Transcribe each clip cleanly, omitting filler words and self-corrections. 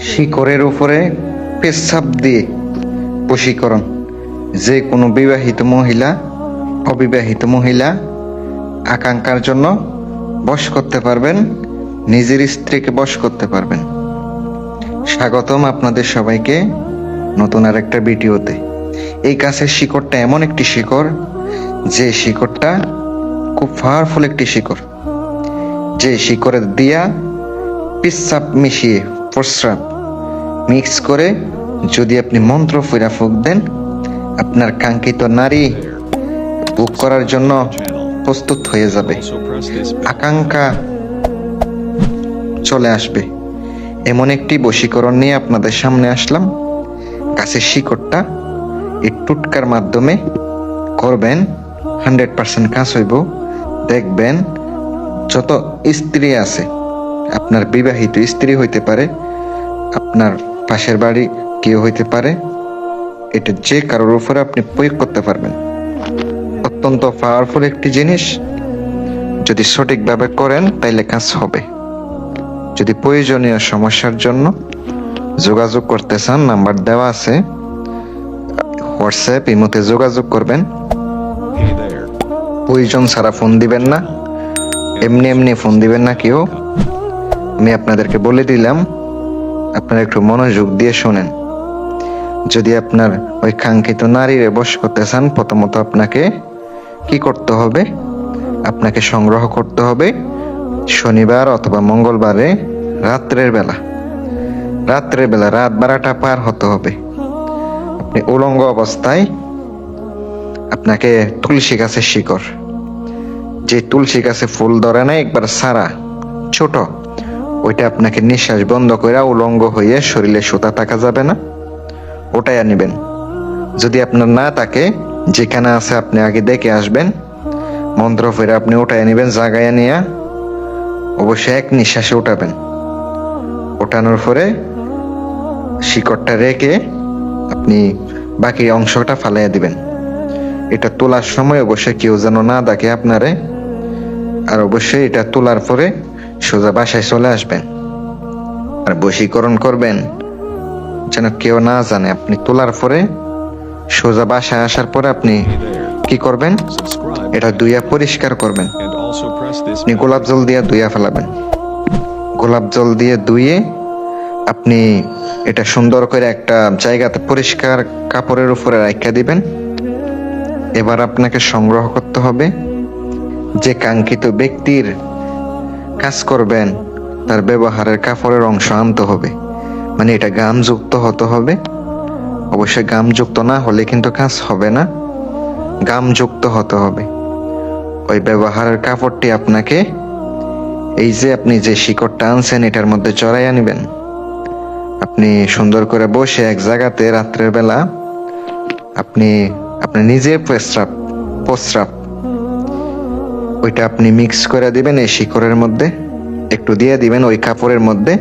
শিকড়ের উপরে পেচ্ছাপ দিয়ে বশীকরণ। যে কোনো বিবাহিত মহিলা, অবিবাহিত মহিলা আকাঙ্ক্ষার জন্য বশ করতে পারবেন, নিজের স্ত্রীকে বশ করতে পারবেন। স্বাগতম আপনাদের সবাইকে নতুন আর একটা ভিডিওতে। এই গাছের শিকড়টা এমন একটি শিকড়, যে শিকড়টা খুব পাওয়ারফুল একটি শিকড়। যে শিকড়ের দিয়া পেচ্ছাপ মিশিয়ে, প্রস্রাব মিক্স করে যদি আপনি মন্ত্র ফিরা ফুঁক দেন, আপনার কাঙ্ক্ষিত নারী বুক করার জন্য প্রস্তুত হয়ে যাবে, আকাঙ্ক্ষা চলে আসবে। এমন একটি বশীকরণ নিয়ে আপনাদের সামনে আসলাম। গাছের শিকড়টা এই টুটকার মাধ্যমে করবেন, 100% কাজ হইব। দেখবেন যত স্ত্রী আছে, আপনার বিবাহিত স্ত্রী হইতে পারে, আপনার পাশের বাড়ি কেউ হইতে পারে, এটা যে কারোর উপরে আপনি প্রয়োগ করতে পারবেন। অত্যন্ত পাওয়ারফুল একটি জিনিস। যদি সঠিকভাবে করেন তাইলে কাজ হবে। যদি প্রয়োজনীয় সমস্যার জন্য যোগাযোগ করতে চান, নাম্বার দেওয়া আছে, হোয়াটসঅ্যাপ ইমোতে যোগাযোগ করবেন। প্রয়োজন ছাড়া ফোন দিবেন না, এমনি এমনি ফোন দিবেন না কেউ। আমি আপনাদেরকে বলে দিলাম, আপনারা একটু মনোযোগ দিয়ে শোনেন। যদি আপনার ওই কাঙ্ক্ষিত নারীরে বশ করতে চান, প্রথমত আপনাকে কি করতে হবে? আপনাকে সংগ্রহ করতে হবে শনিবার অথবা মঙ্গলবারে রাত্রের বেলা। রাত 12টা পার হতে হবে। আপনি উলঙ্গ অবস্থায় আপনাকে তুলসী গাছের শিকড়, যে তুলসী গাছে ফুল ধরে না, একবার সারা ছোট, ওইটা আপনাকে নিঃশ্বাস বন্ধ করে উলঙ্গ হয়ে, শরীরে সুতা থাকা যাবে না, ওটাই আনিবেন। যদি আপনার না থাকে, যেখানে আছে আপনি আগে দেখে আসবেন, মন্ত্র ফেরে আপনি ওটাই আনিবেন। জাগায় নিয়ে অবশ্যই এক নিঃশ্বাসে উঠাবেন। ওঠানোর পরে শিকড়টা রেখে আপনি বাকি অংশটা ফালাইয়া দিবেন। এটা তোলার সময় অবশ্যই কেউ যেন না দেখে আপনারে। আর অবশ্যই এটা তোলার পরে সোজা বাসায় চলে আসবেন। আর বশীকরণ করবেন যেন কেউ না জানে। আপনি তোলার পরে সোজা বাসায় আসার পরে আপনি কি করবেন? এটা ধুইয়া পরিষ্কার করবেন। আপনি গোলাপ জল দিয়ে ধুইয়া ফেলাবেন। গোলাপ জল দিয়ে ধুয়ে আপনি এটা সুন্দর করে একটা জায়গাতে পরিষ্কার কাপড়ের উপরে রাখা দিবেন। এবার আপনাকে সংগ্রহ করতে হবে, যে কাঙ্ক্ষিত ব্যক্তির কাজ করবেন তার ব্যবহারের কাপড়ের অংশ আনতে হবে। মানে এটা গামযুক্ত হতে হবে। অবশ্যই গামযুক্ত না হলে কিন্তু কাজ হবে না, গামযুক্ত হতে হবে। ওই ব্যবহারের কাপড়টি আপনাকে এই যে আপনি যে শিকড়টা আনছেন এটার মধ্যে চড়াইয়া নিবেন। আপনি সুন্দর করে বসে এক জায়গাতে রাত্রের বেলা আপনি নিজের প্রস্রাব ওইটা আপনি মিক্স করে দিবেন এই শিকড়ের মধ্যে, একটু দিয়ে দিবেন ওই কাপড়ের মধ্যে।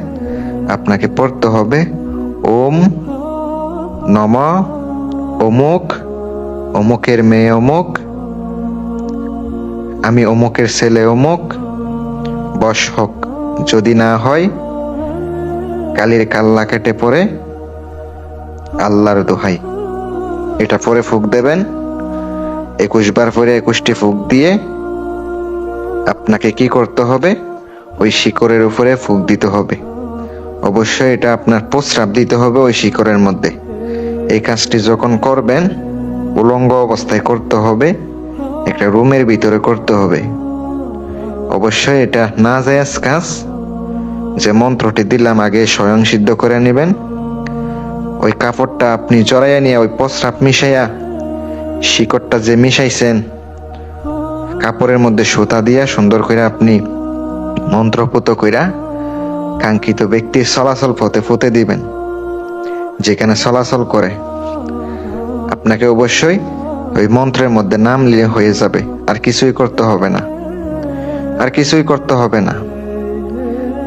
আপনাকে পড়তে হবে ওম নম অমুক, অমুকের মেয়ে অমুক, আমি অমুকের ছেলে অমুক, বশ হোক। যদি না হয়, কালির কাল্লা কেটে পরে আল্লাহর দোহাই। এটা পরে ফুঁক দেবেন। 21 বার পরে 21টি ফুঁক দিয়ে আপনাকে কি করতে হবে? ওই শিকড়ের উপরে ফুঁক দিতে হবে। অবশ্যই এটা আপনার প্রস্রাব দিতে হবে ওই শিকড়ের মধ্যে। এই কাজটি যখন করবেন, উলঙ্গ অবস্থায় করতে হবে, একটা রুমের ভিতরে করতে হবে। অবশ্যই এটা না জায়েজ কাজ। যে মন্ত্রটি দিলাম আগে স্বয়ং সিদ্ধ করে নেবেন। ওই কাপড়টা আপনি জড়াইয়া নিয়ে ওই প্রস্রাব মিশাইয়া, শিকড়টা যে মিশাইছেন কাপড়ের মধ্যে সুতা দিয়া সুন্দর করে আপনি মন্ত্রপুত কইরা কাঙ্ক্ষিত ব্যক্তির চলাচল পথে ফুতে দিবেন, যেখানে চলাচল করে। আপনাকে অবশ্যই ওই মন্ত্রের মধ্যে নাম নিলে হয়ে যাবে। আর কিছুই করতে হবে না, আর কিছুই করতে হবে না।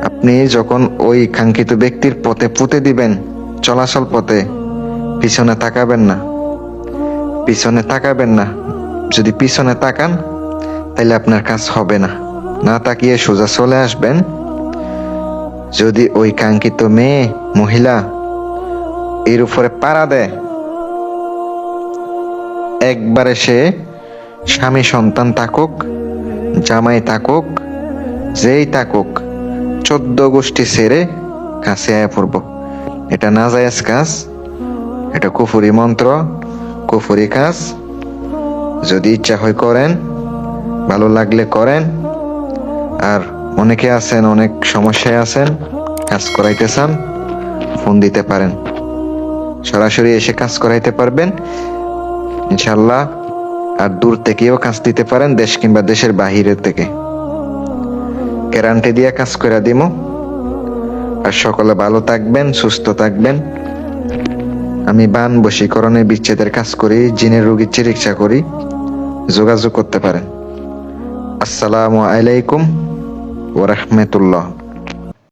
আপনি যখন ওই কাঙ্ক্ষিত ব্যক্তির পথে পুঁতে দিবেন, চলাচল পথে পিছনে তাকাবেন না, পিছনে তাকাবেন না। যদি পিছনে তাকান তাহলে আপনার কাজ হবে না। না তাকিয়ে সোজা চলে আসবেন। যদি ওই কাঙ্ক্ষিত মেয়ে মহিলা এর উপরে পাড়া দেয়, একবারে সে স্বামী সন্তান থাকুক, জামাই থাকুক, যেই থাকুক, 14 গোষ্ঠী ছেড়ে কাছে আয়া পড়ব। এটা নাজায়েজ কাজ, এটা কুফরি মন্ত্র, কুফরি কাজ। যদি ইচ্ছা হয় করেন, ভালো লাগলে করেন। আর অনেকে আছেন, অনেক সমস্যায় আছেন, কাজ করাইতে চান, ফোন দিতে পারেন, সরাসরি এসে কাজ করাইতে পারবেন ইনশাল্লাহ। আর দূর থেকেও কাজ দিতে পারেন, দেশ কিংবা দেশের বাহিরের থেকে, গ্যারান্টি দিয়ে কাজ করে দিমু। আর সকলে ভালো থাকবেন, সুস্থ থাকবেন। আমি বান বশীকরণে বিচ্ছেদের কাজ করি, জিনের রোগীর চিকিৎসা করি, যোগাযোগ করতে পারেন। আসসালামু আলাইকুম ওয়া রাহমাতুল্লাহ।